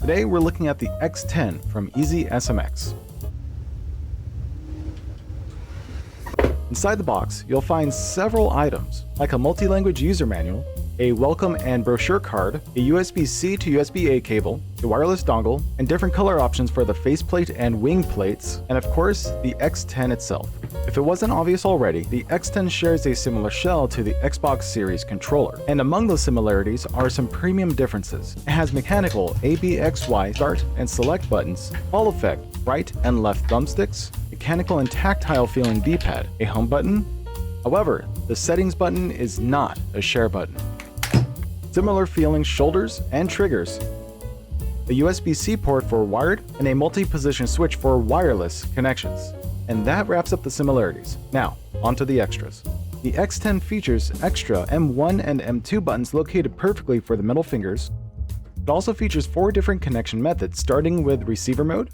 Today we're looking at the X10 from EasySMX. Inside the box, you'll find several items, like a multi-language user manual, a welcome and brochure card, a USB-C to USB-A cable, a wireless dongle, and different color options for the faceplate and wing plates, and of course, the X10 itself. If it wasn't obvious already, the X10 shares a similar shell to the Xbox Series controller, and among those similarities are some premium differences. It has mechanical ABXY start and select buttons, Hall effect right and left thumbsticks, mechanical and tactile feeling D-pad, a home button. However, the settings button is not a share button. Similar feeling shoulders and triggers, a USB-C port for wired, and a multi-position switch for wireless connections. And that wraps up the similarities. Now, onto the extras. The X10 features extra M1 and M2 buttons located perfectly for the middle fingers. It also features 4 different connection methods, starting with receiver mode,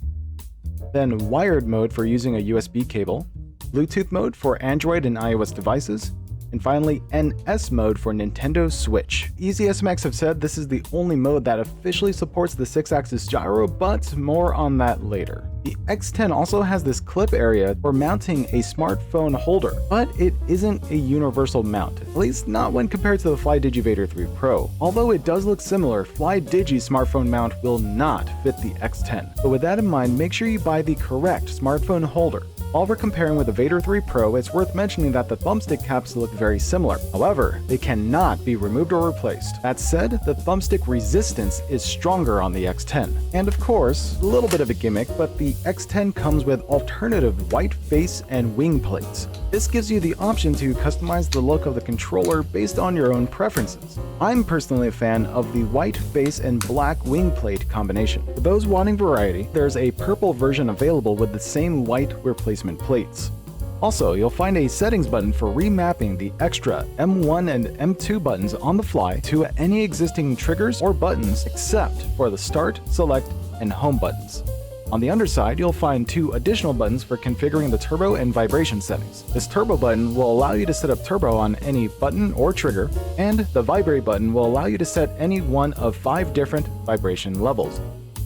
then wired mode for using a USB cable, Bluetooth mode for Android and iOS devices, and finally NS mode for Nintendo Switch. EasySMX have said this is the only mode that officially supports the 6-axis gyro, but more on that later. The X10 also has this clip area for mounting a smartphone holder, but it isn't a universal mount, at least not when compared to the FlyDigiVader 3 Pro. Although it does look similar, FlyDigi's smartphone mount will not fit the X10. So with that in mind, make sure you buy the correct smartphone holder. While we're comparing with the Vader 3 Pro, it's worth mentioning that the thumbstick caps look very similar. However, they cannot be removed or replaced. That said, the thumbstick resistance is stronger on the X10. And of course, a little bit of a gimmick, but the X10 comes with alternative white face and wing plates. This gives you the option to customize the look of the controller based on your own preferences. I'm personally a fan of the white face and black wing plate combination. For those wanting variety, there's a purple version available with the same white replacement plates. Also, you'll find a settings button for remapping the extra M1 and M2 buttons on the fly to any existing triggers or buttons except for the start, select, and home buttons. On the underside, you'll find 2 additional buttons for configuring the turbo and vibration settings. This turbo button will allow you to set up turbo on any button or trigger, and the vibrate button will allow you to set any one of 5 different vibration levels.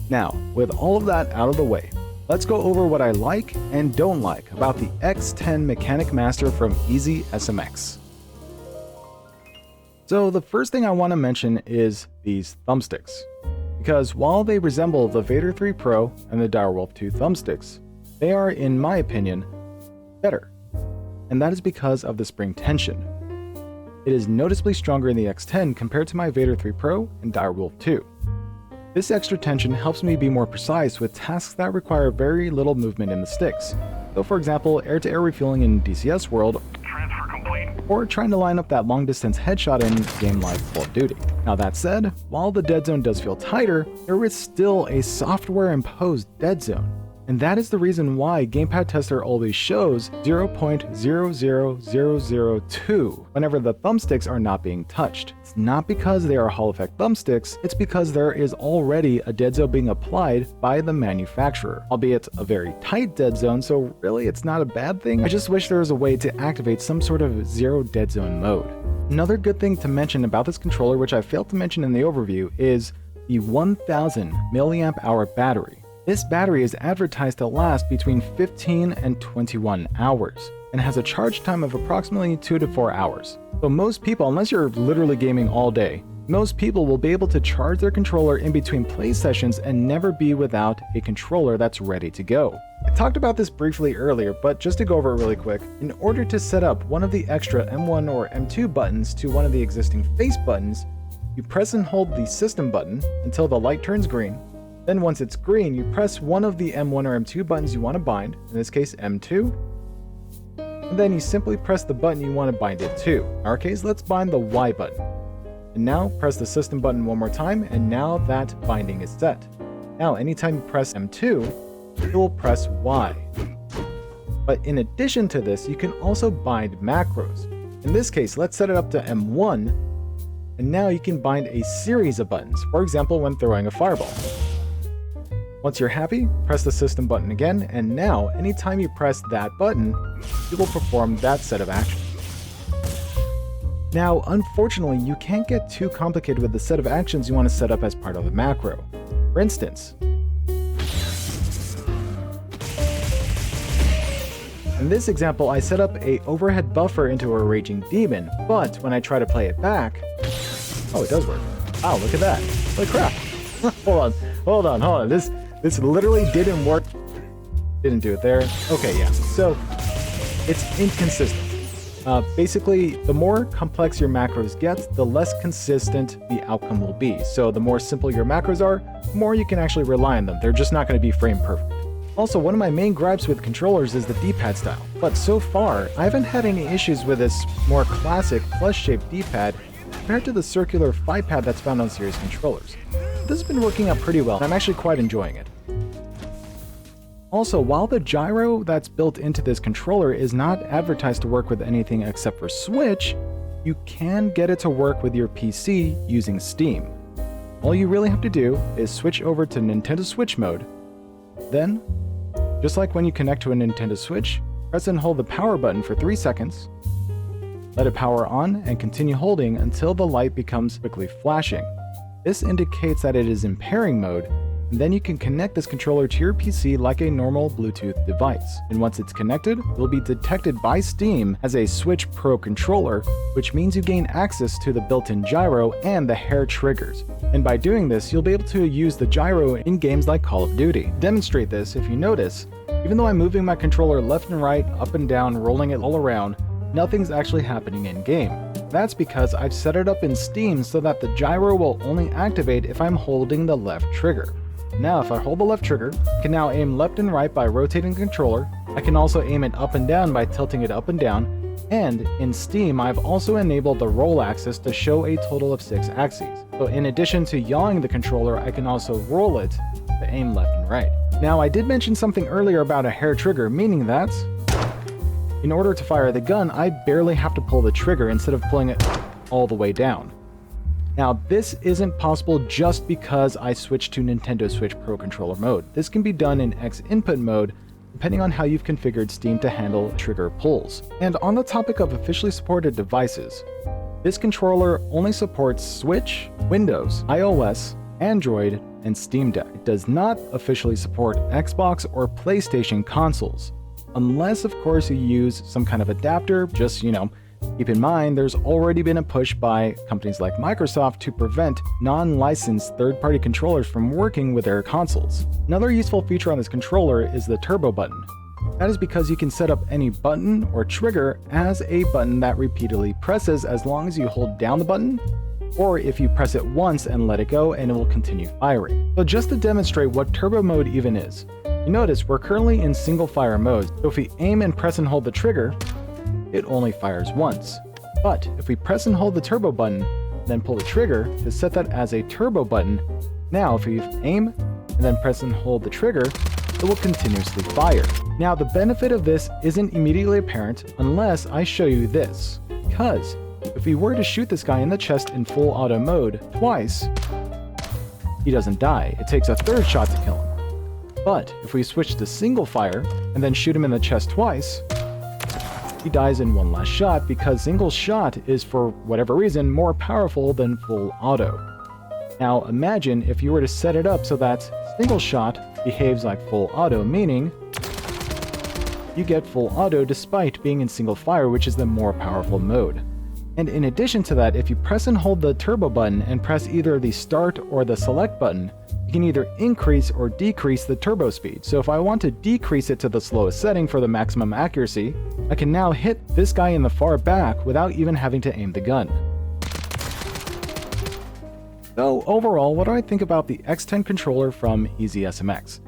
Now, with all of that out of the way, let's go over what I like and don't like about the X10 Mechanic Master from EasySMX. So the first thing I want to mention is these thumbsticks. Because while they resemble the Vader 3 Pro and the Direwolf 2 thumbsticks, they are, in my opinion, better. And that is because of the spring tension. It is noticeably stronger in the X10 compared to my Vader 3 Pro and Direwolf 2. This extra tension helps me be more precise with tasks that require very little movement in the sticks. So for example, air-to-air refueling in DCS World, Transfer complete. or trying to line up that long-distance headshot in a game like Call of Duty. Now that said, while the deadzone does feel tighter, there is still a software-imposed deadzone. And that is the reason why Gamepad Tester always shows 0.00002 whenever the thumbsticks are not being touched. It's not because they are Hall effect thumbsticks, it's because there is already a deadzone being applied by the manufacturer, albeit a very tight deadzone, so really it's not a bad thing. I just wish there was a way to activate some sort of zero deadzone mode. Another good thing to mention about this controller, which I failed to mention in the overview, is the 1000 mAh battery. This battery is advertised to last between 15 and 21 hours, and has a charge time of approximately 2 to 4 hours. So most people, unless you're literally gaming all day, most people will be able to charge their controller in between play sessions and never be without a controller that's ready to go. I talked about this briefly earlier, but just to go over it really quick, in order to set up one of the extra M1 or M2 buttons to one of the existing face buttons, you press and hold the system button until the light turns green. Then once it's green, you press one of the M1 or M2 buttons you want to bind, in this case M2, and then you simply press the button you want to bind it to. In our case, let's bind the Y button. And now press the system button one more time, and now that binding is set. Now anytime you press M2, it will press Y. But in addition to this, you can also bind macros. In this case, let's set it up to M1, and now you can bind a series of buttons, for example when throwing a fireball. Once you're happy, press the system button again, and now anytime you press that button, it will perform that set of actions. Now, unfortunately, you can't get too complicated with the set of actions you want to set up as part of the macro. For instance, in this example, I set up a overhead buffer into a raging demon, but when I try to play it back, oh, it does work. Wow, look at that. Holy crap. hold on. This literally didn't work. Didn't do it there. Okay, yeah. So, it's inconsistent. Basically, the more complex your macros get, the less consistent the outcome will be. So the more simple your macros are, the more you can actually rely on them. They're just not going to be frame perfect. Also, one of my main gripes with controllers is the D-pad style. But so far, I haven't had any issues with this more classic plus-shaped D-pad compared to the circular 5-pad that's found on series controllers. This has been working out pretty well, and I'm actually quite enjoying it. Also, while the gyro that's built into this controller is not advertised to work with anything except for Switch, you can get it to work with your PC using Steam. All you really have to do is switch over to Nintendo Switch mode. Then, just like when you connect to a Nintendo Switch, press and hold the power button for 3 seconds, let it power on, and continue holding until the light becomes quickly flashing. This indicates that it is in pairing mode, and then you can connect this controller to your PC like a normal Bluetooth device. And once it's connected, it will be detected by Steam as a Switch Pro controller, which means you gain access to the built-in gyro and the hair triggers. And by doing this, you'll be able to use the gyro in games like Call of Duty. To demonstrate this, if you notice, even though I'm moving my controller left and right, up and down, rolling it all around, nothing's actually happening in-game. That's because I've set it up in Steam so that the gyro will only activate if I'm holding the left trigger. Now if I hold the left trigger, I can now aim left and right by rotating the controller. I can also aim it up and down by tilting it up and down, and in Steam I've also enabled the roll axis to show a total of 6 axes. So in addition to yawing the controller, I can also roll it to aim left and right. Now I did mention something earlier about a hair trigger, meaning that in order to fire the gun, I barely have to pull the trigger instead of pulling it all the way down. Now, this isn't possible just because I switched to Nintendo Switch Pro Controller mode. This can be done in X input mode, depending on how you've configured Steam to handle trigger pulls. And on the topic of officially supported devices, this controller only supports Switch, Windows, iOS, Android, and Steam Deck. It does not officially support Xbox or PlayStation consoles, unless of course you use some kind of adapter. Just, keep in mind, there's already been a push by companies like Microsoft to prevent non-licensed third-party controllers from working with their consoles. Another useful feature on this controller is the turbo button. That is because you can set up any button or trigger as a button that repeatedly presses as long as you hold down the button, or if you press it once and let it go and it will continue firing. So just to demonstrate what turbo mode even is, you notice we're currently in single fire mode, so if we aim and press and hold the trigger, it only fires once. But if we press and hold the turbo button, then pull the trigger to set that as a turbo button, now if we aim and then press and hold the trigger, it will continuously fire. Now the benefit of this isn't immediately apparent unless I show you this, because if we were to shoot this guy in the chest in full auto mode twice, he doesn't die. It takes a third shot to kill him. But if we switch to single fire and then shoot him in the chest twice, he dies in one last shot because single shot is, for whatever reason, more powerful than full auto. Now imagine if you were to set it up so that single shot behaves like full auto, meaning you get full auto despite being in single fire, which is the more powerful mode. And in addition to that, if you press and hold the turbo button and press either the start or the select button, you can either increase or decrease the turbo speed. So if I want to decrease it to the slowest setting for the maximum accuracy, I can now hit this guy in the far back without even having to aim the gun. So overall, what do I think about the X10 controller from EasySMX?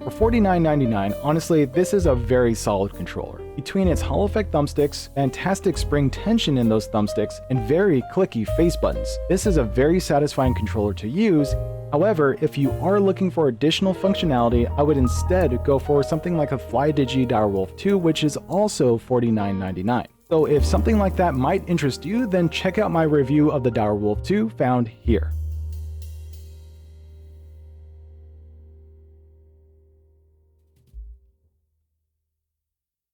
For $49.99, honestly, this is a very solid controller. Between its Hall effect thumbsticks, fantastic spring tension in those thumbsticks, and very clicky face buttons, this is a very satisfying controller to use. However, if you are looking for additional functionality, I would instead go for something like a FlyDigi Direwolf 2, which is also $49.99. So if something like that might interest you, then check out my review of the Direwolf 2 found here.